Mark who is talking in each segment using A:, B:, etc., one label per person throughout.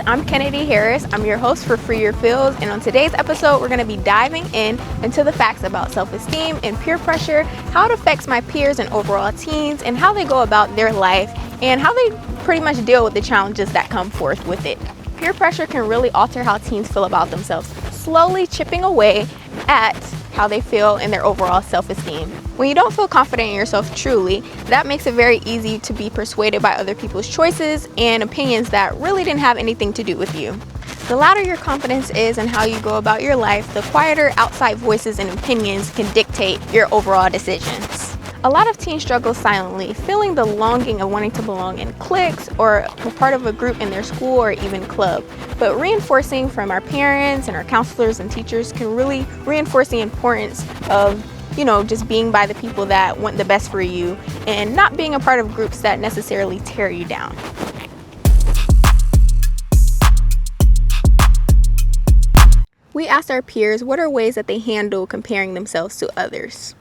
A: I'm Kennedy Harris. I'm your host for Free Your Feels, and on today's episode, we're going to be diving into the facts about self-esteem and peer pressure, how it affects my peers and overall teens, and how they go about their life, and how they pretty much deal with the challenges that come forth with it. Peer pressure can really alter how teens feel about themselves, slowly chipping away at how they feel and their overall self-esteem. When you don't feel confident in yourself truly, that makes it very easy to be persuaded by other people's choices and opinions that really didn't have anything to do with you. The louder your confidence is in how you go about your life, the quieter outside voices and opinions can dictate your overall decisions. A lot of teens struggle silently, feeling the longing of wanting to belong in cliques or a part of a group in their school or even club. But reinforcing from our parents and our counselors and teachers can really reinforce the importance of just being by the people that want the best for you and not being a part of groups that necessarily tear you down. We asked our peers what are ways that they handle comparing themselves to others.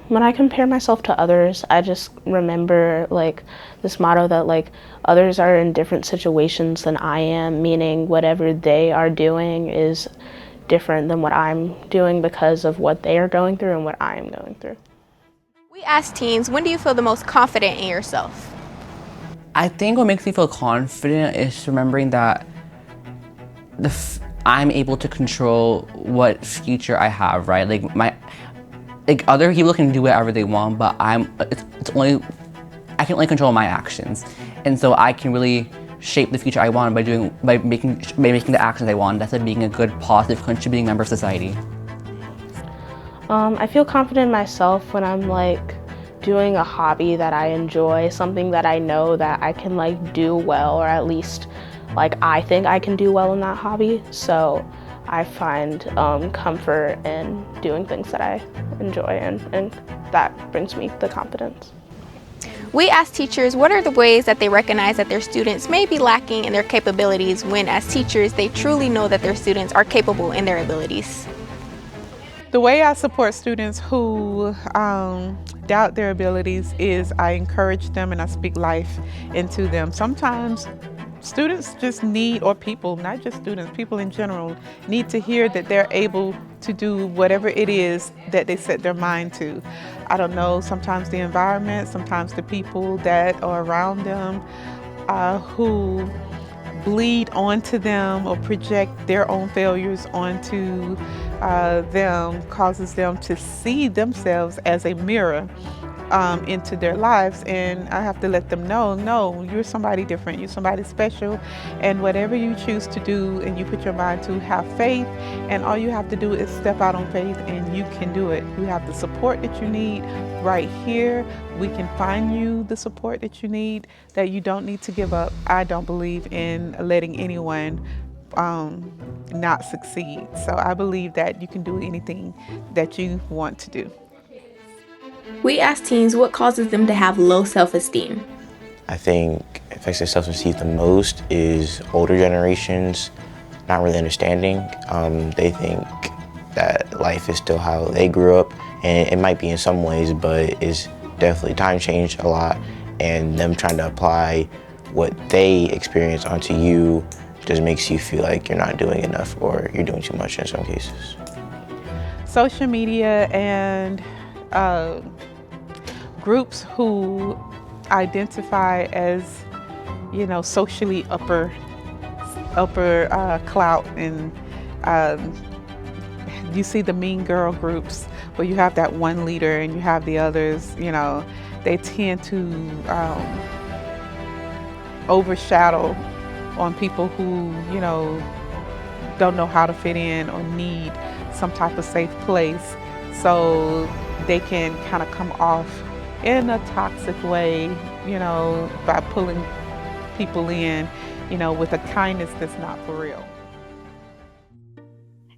B: When I compare myself to others, I just remember this motto that others are in different situations than I am, meaning whatever they are doing is different than what I'm doing because of what they are going through and what I am going through.
A: We asked teens, when do you feel the most confident in yourself?
C: I think what makes me feel confident is remembering that I'm able to control what future I have, right? Other people can do whatever they want, but I can only control my actions, and so I can really shape the future I want by making the actions I want. That's being a good, positive, contributing member of society.
B: I feel confident in myself when I'm doing a hobby that I enjoy, something that I know that I can do well, or at least I think I can do well in that hobby. So I find comfort in doing things that I enjoy, and that brings me the confidence.
A: We asked teachers what are the ways that they recognize that their students may be lacking in their capabilities when, as teachers, they truly know that their students are capable in their abilities.
D: The way I support students who doubt their abilities is I encourage them and I speak life into them. Sometimes students just need, or people, not just students, people in general, need to hear that they're able to do whatever it is that they set their mind to. I don't know, sometimes the environment, sometimes the people that are around them who bleed onto them or project their own failures onto them causes them to see themselves as a mirror into their lives, and I have to let them know, no, you're somebody different, you're somebody special, and whatever you choose to do and you put your mind to, have faith, and all you have to do is step out on faith and you can do it. You have the support that you need right here. We can find you the support that you need, that you don't need to give up. I don't believe in letting anyone not succeed. So I believe that you can do anything that you want to do.
A: We asked teens what causes them to have low self-esteem.
E: I think affects their self-esteem the most is older generations not really understanding. They think that life is still how they grew up, and it might be in some ways, but it's definitely time changed a lot, and them trying to apply what they experience onto you just makes you feel like you're not doing enough or you're doing too much in some cases.
D: Social media and groups who identify as, socially upper clout, and you see the mean girl groups where you have that one leader and you have the others, they tend to overshadow on people who, don't know how to fit in or need some type of safe place. So they can kind of come off in a toxic way, by pulling people in, with a kindness that's not for real.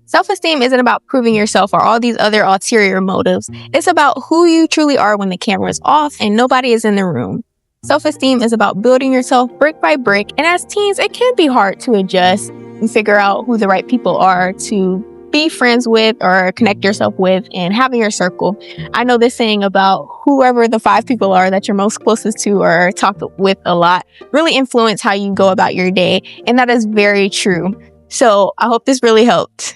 A: Self-esteem isn't about proving yourself or all these other ulterior motives. It's about who you truly are when the camera is off and nobody is in the room. Self-esteem is about building yourself brick by brick, and as teens, it can be hard to adjust and figure out who the right people are to be friends with or connect yourself with and having your circle. I know this saying about whoever the 5 people are that you're most closest to or talk with a lot really influence how you go about your day. And that is very true. So I hope this really helped.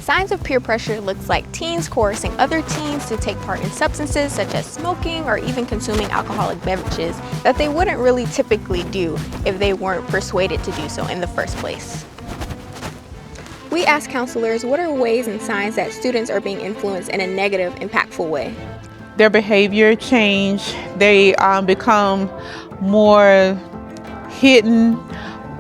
A: Signs of peer pressure looks like teens coercing other teens to take part in substances such as smoking or even consuming alcoholic beverages that they wouldn't really typically do if they weren't persuaded to do so in the first place. We asked counselors what are ways and signs that students are being influenced in a negative, impactful way.
D: Their behavior change. They become more hidden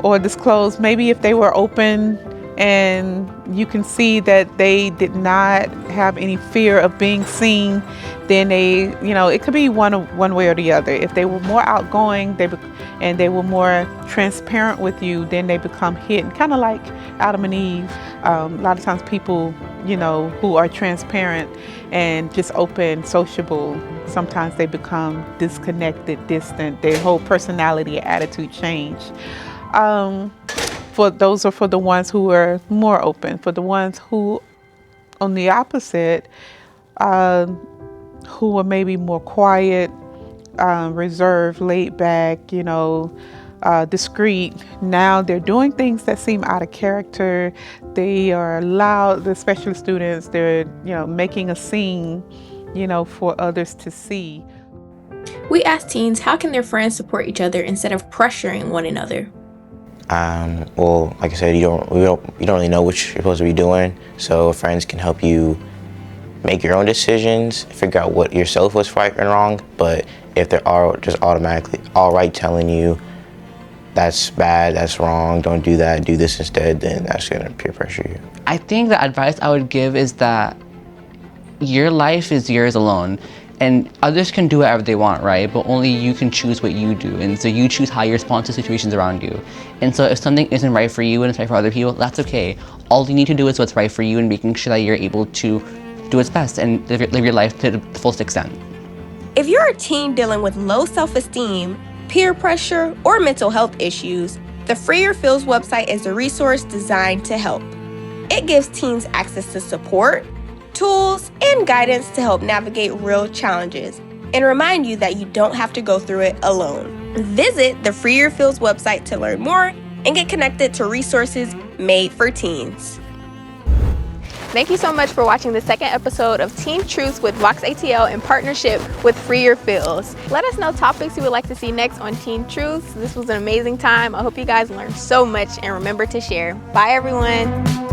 D: or disclosed. Maybe if they were open and you can see that they did not have any fear of being seen, then it could be one way or the other. If they were more outgoing and they were more transparent with you, then they become hidden, kind of like Adam and Eve. A lot of times people, who are transparent and just open, sociable, sometimes they become disconnected, distant. Their whole personality and attitude change. Those are for the ones who are more open. For the ones who, on the opposite, who are maybe more quiet, reserved, laid back, discreet. Now they're doing things that seem out of character. They are loud, especially students. They're, making a scene, for others to see.
A: We asked teens how can their friends support each other instead of pressuring one another.
E: Well, like I said, you don't really know what you're supposed to be doing, so friends can help you make your own decisions, figure out what yourself was right and wrong. But if they're all just automatically all right telling you that's bad, that's wrong, don't do that, do this instead, then that's gonna peer pressure you.
C: I think the advice I would give is that your life is yours alone. And others can do whatever they want, right? But only you can choose what you do. And so you choose how you respond to situations around you. And so if something isn't right for you and it's right for other people, that's okay. All you need to do is what's right for you and making sure that you're able to do what's best and live your life to the fullest extent.
F: If you're a teen dealing with low self-esteem, peer pressure, or mental health issues, the Free Your Feels website is a resource designed to help. It gives teens access to support, tools, and guidance to help navigate real challenges and remind you that you don't have to go through it alone. Visit the Free Your Feels website to learn more and get connected to resources made for teens.
A: Thank you so much for watching the second episode of Teen Truths with VOX ATL in partnership with Free Your Feels. Let us know topics you would like to see next on Teen Truths. This was an amazing time. I hope you guys learned so much and remember to share. Bye, everyone.